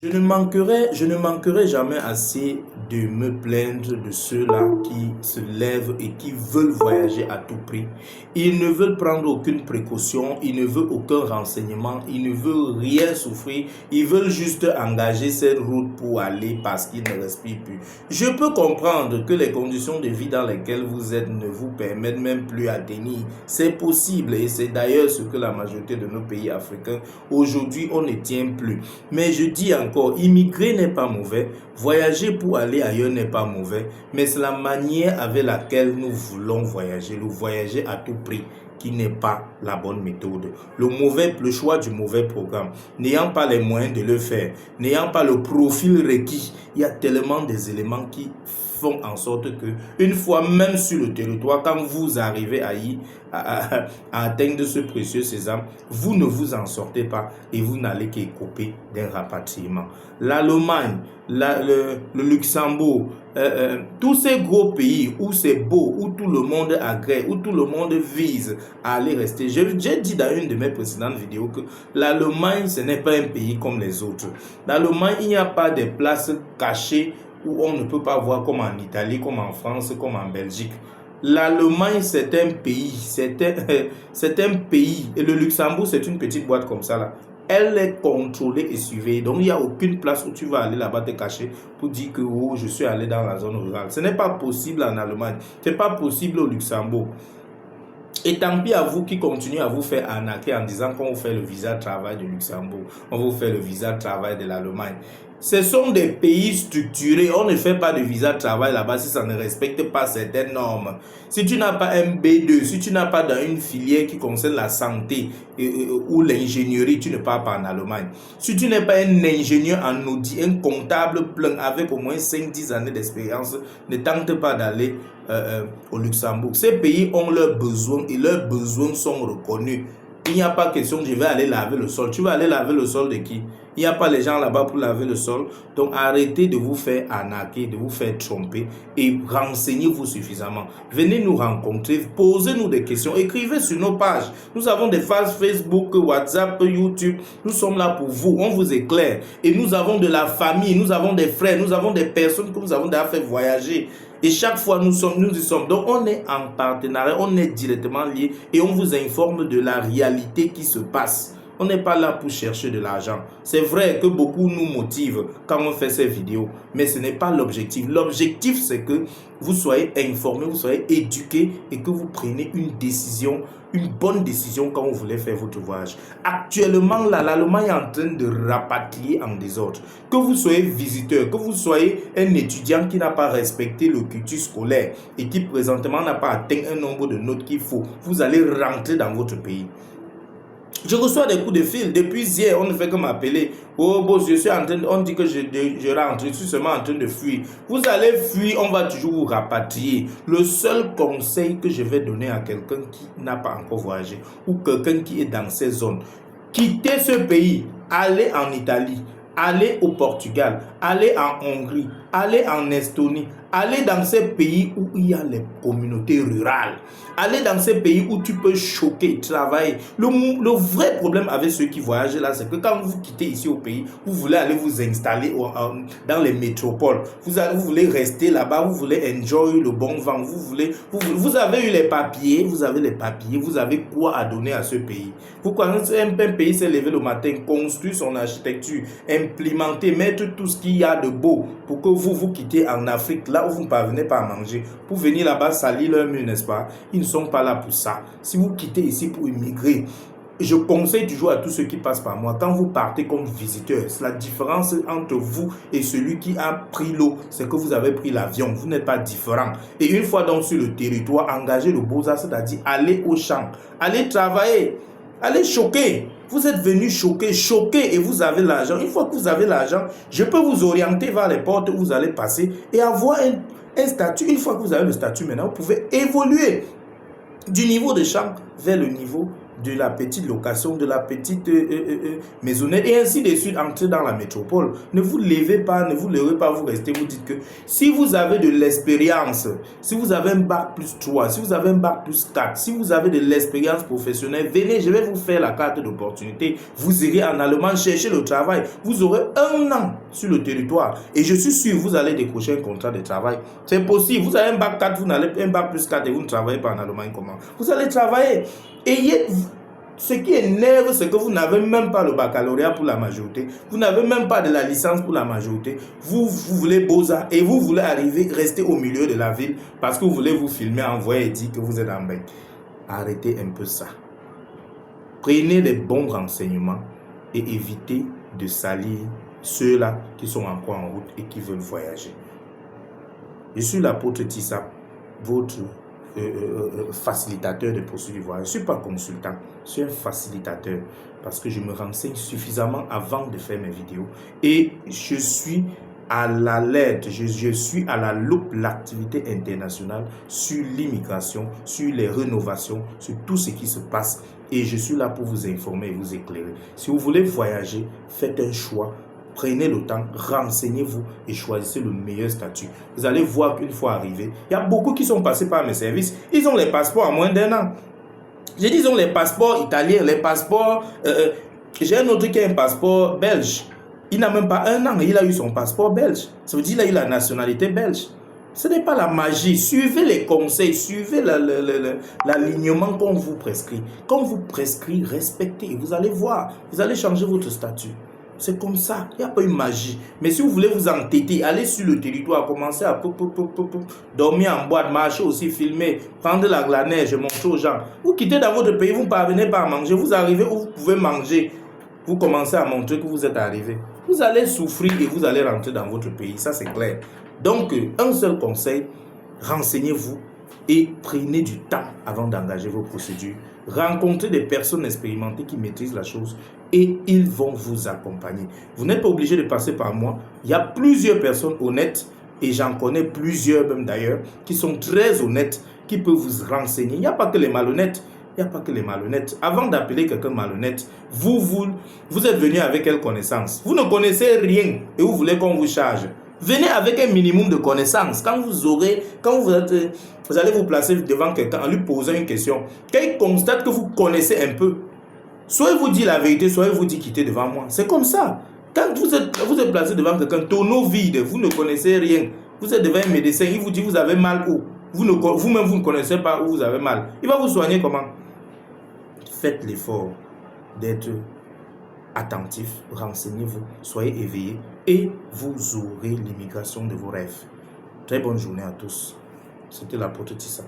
Je ne manquerai jamais assez de me plaindre de ceux-là qui se lèvent et qui veulent voyager à tout prix. Ils ne veulent prendre aucune précaution, ils ne veulent aucun renseignement, ils ne veulent rien souffrir, ils veulent juste engager cette route pour aller parce qu'ils ne respirent plus. Je peux comprendre que les conditions de vie dans lesquelles vous êtes ne vous permettent même plus à tenir. C'est possible et c'est d'ailleurs ce que la majorité de nos pays africains, aujourd'hui, on ne tient plus. Mais je dis encore, immigrer n'est pas mauvais, voyager pour aller ailleurs n'est pas mauvais, mais c'est la manière avec laquelle nous voulons voyager, le voyager à tout prix, qui n'est pas la bonne méthode. Le choix du mauvais programme, n'ayant pas les moyens de le faire, n'ayant pas le profil requis, il y a tellement des éléments qui font en sorte que, une fois même sur le territoire, quand vous arrivez à atteindre ce précieux sésame, vous ne vous en sortez pas et vous n'allez qu'écoper d'un rapatriement. L'Allemagne, le Luxembourg, tous ces gros pays où c'est beau, où tout le monde agrée, où tout le monde vise à aller rester. J'ai dit dans une de mes précédentes vidéos que l'Allemagne, ce n'est pas un pays comme les autres. L'Allemagne, il n'y a pas de places cachées où on ne peut pas voir comme en Italie, comme en France, comme en Belgique. L'Allemagne, c'est un pays, c'est un pays, et le Luxembourg, c'est une petite boîte comme ça là. Elle est contrôlée et surveillée, donc il n'y a aucune place où tu vas aller là-bas te cacher pour dire que oh, je suis allé dans la zone rurale. Ce n'est pas possible en Allemagne, ce n'est pas possible au Luxembourg. Et tant pis à vous qui continuez à vous faire arnaquer en disant qu'on vous fait le visa de travail du Luxembourg, on vous fait le visa de travail de l'Allemagne. Ce sont des pays structurés. On ne fait pas de visa de travail là-bas si ça ne respecte pas certaines normes. Si tu n'as pas un B2, si tu n'as pas dans une filière qui concerne la santé ou l'ingénierie, tu ne pars pas en Allemagne. Si tu n'es pas un ingénieur en audit, un comptable plein avec au moins 5-10 années d'expérience, ne tente pas d'aller au Luxembourg. Ces pays ont leurs besoins et leurs besoins sont reconnus. Il n'y a pas question je vais aller laver le sol. Tu vas aller laver le sol de qui? Il n'y a pas les gens là-bas pour laver le sol. Donc arrêtez de vous faire arnaquer, de vous faire tromper et renseignez-vous suffisamment. Venez nous rencontrer, posez-nous des questions, écrivez sur nos pages. Nous avons des pages Facebook, WhatsApp, YouTube. Nous sommes là pour vous, on vous éclaire. Et nous avons de la famille, nous avons des frères, nous avons des personnes que nous avons déjà fait voyager. Et chaque fois nous y sommes. Donc on est en partenariat, on est directement liés et on vous informe de la réalité qui se passe. On n'est pas là pour chercher de l'argent. C'est vrai que beaucoup nous motivent quand on fait ces vidéos, mais ce n'est pas l'objectif. L'objectif, c'est que vous soyez informés, vous soyez éduqués et que vous preniez une décision, une bonne décision quand vous voulez faire votre voyage. Actuellement, là, l'Allemagne est en train de rapatrier en désordre. Que vous soyez visiteur, que vous soyez un étudiant qui n'a pas respecté le cursus scolaire et qui présentement n'a pas atteint un nombre de notes qu'il faut, vous allez rentrer dans votre pays. Je reçois des coups de fil. Depuis hier, on ne fait que m'appeler. Oh, boss, je suis en train on dit que je rentre. Je suis seulement en train de fuir. Vous allez fuir, on va toujours vous rapatrier. Le seul conseil que je vais donner à quelqu'un qui n'a pas encore voyagé ou quelqu'un qui est dans ces zones, quittez ce pays, allez en Italie, allez au Portugal, allez en Hongrie, allez en Estonie, allez dans ces pays où il y a les communautés rurales. Allez dans ces pays où tu peux choquer, travailler. Le vrai problème avec ceux qui voyagent là, c'est que quand vous quittez ici au pays, vous voulez aller vous installer dans les métropoles. Vous voulez rester là-bas, vous voulez enjoy le bon vent. Vous avez eu les papiers, vous avez quoi à donner à ce pays. Vous connaissez un pays s'est levé le matin, construire son architecture, implémenter, mettre tout ce qu'il y a de beau pour que vous quittez en Afrique, là où vous ne parvenez pas à manger, pour venir là-bas salir leur mur, n'est-ce pas? Ils ne sont pas là pour ça. Si vous quittez ici pour immigrer, je conseille toujours à tous ceux qui passent par moi, quand vous partez comme visiteur, la différence entre vous et celui qui a pris l'eau, c'est que vous avez pris l'avion, vous n'êtes pas différent. Et une fois donc sur le territoire, engagez le beaux-arts, c'est-à-dire allez au champ, allez travailler, allez choquer. Vous êtes venu choquer et vous avez l'argent. Une fois que vous avez l'argent, je peux vous orienter vers les portes où vous allez passer et avoir un statut. Une fois que vous avez le statut maintenant, vous pouvez évoluer du niveau de champ vers le niveau de la petite location, de la petite maisonnette et ainsi de suite, entrez dans la métropole. Ne vous levez pas, vous restez, vous dites que si vous avez de l'expérience, si vous avez un bac plus 3, si vous avez un bac plus 4, si vous avez de l'expérience professionnelle, venez, je vais vous faire la carte d'opportunité. Vous irez en Allemagne chercher le travail. Vous aurez 1 an sur le territoire et je suis sûr vous allez décrocher un contrat de travail. C'est possible. Vous avez un bac 4, vous n'allez un bac plus 4 et vous ne travaillez pas en Allemagne comment? Vous allez travailler. Ce qui énerve, c'est que vous n'avez même pas le baccalauréat pour la majorité. Vous n'avez même pas de la licence pour la majorité. Vous voulez Beaux-Arts et vous voulez rester au milieu de la ville parce que vous voulez vous filmer, envoyer et dire que vous êtes en bain. Arrêtez un peu ça. Prenez les bons renseignements et évitez de salir ceux-là qui sont encore en route et qui veulent voyager. Je suis l'apôtre Tissap, votre facilitateur de procédures du voyage. Je ne suis pas consultant, je suis un facilitateur parce que je me renseigne suffisamment avant de faire mes vidéos et je suis à l'alerte, je suis à la loupe l'activité internationale sur l'immigration, sur les rénovations, sur tout ce qui se passe et je suis là pour vous informer et vous éclairer. Si vous voulez voyager, faites un choix. Prenez le temps, renseignez-vous et choisissez le meilleur statut. Vous allez voir qu'une fois arrivé, il y a beaucoup qui sont passés par mes services. Ils ont les passeports en moins d'1 an. J'ai dit, ils ont les passeports italiens, les passeports... j'ai un autre qui a un passeport belge. Il n'a même pas 1 an, il a eu son passeport belge. Ça veut dire qu'il a eu la nationalité belge. Ce n'est pas la magie. Suivez les conseils, suivez l'alignement qu'on vous prescrit. Quand on vous prescrit, respectez. Vous allez voir, vous allez changer votre statut. C'est comme ça, il n'y a pas une magie. Mais si vous voulez vous entêter, allez sur le territoire, commencez à dormir en boîte, marcher aussi, filmer, prendre la neige, montrer aux gens. Vous quittez dans votre pays, vous ne parvenez pas à manger, vous arrivez où vous pouvez manger. Vous commencez à montrer que vous êtes arrivé. Vous allez souffrir et vous allez rentrer dans votre pays, ça c'est clair. Donc, un seul conseil, renseignez-vous et prenez du temps avant d'engager vos procédures. Rencontrez des personnes expérimentées qui maîtrisent la chose et ils vont vous accompagner. Vous n'êtes pas obligé de passer par moi. Il y a plusieurs personnes honnêtes et j'en connais plusieurs même d'ailleurs qui sont très honnêtes, qui peuvent vous renseigner. Il n'y a pas que les malhonnêtes. Il n'y a pas que les malhonnêtes. Avant d'appeler quelqu'un malhonnête, vous êtes venu avec quelle connaissance? Vous ne connaissez rien et vous voulez qu'on vous charge. Venez avec un minimum de connaissances. Quand vous allez vous placer devant quelqu'un en lui posant une question, qu'il constate que vous connaissez un peu, soit il vous dit la vérité, soit il vous dit quittez devant moi. C'est comme ça. Quand vous êtes placé devant quelqu'un, tonneau vide, vous ne connaissez rien. Vous êtes devant un médecin, il vous dit vous avez mal où? Vous-même, vous ne connaissez pas où vous avez mal. Il va vous soigner comment? Faites l'effort d'être attentif, renseignez-vous, soyez éveillés et vous aurez l'immigration de vos rêves. Très bonne journée à tous. C'était l'apôtre Tissap.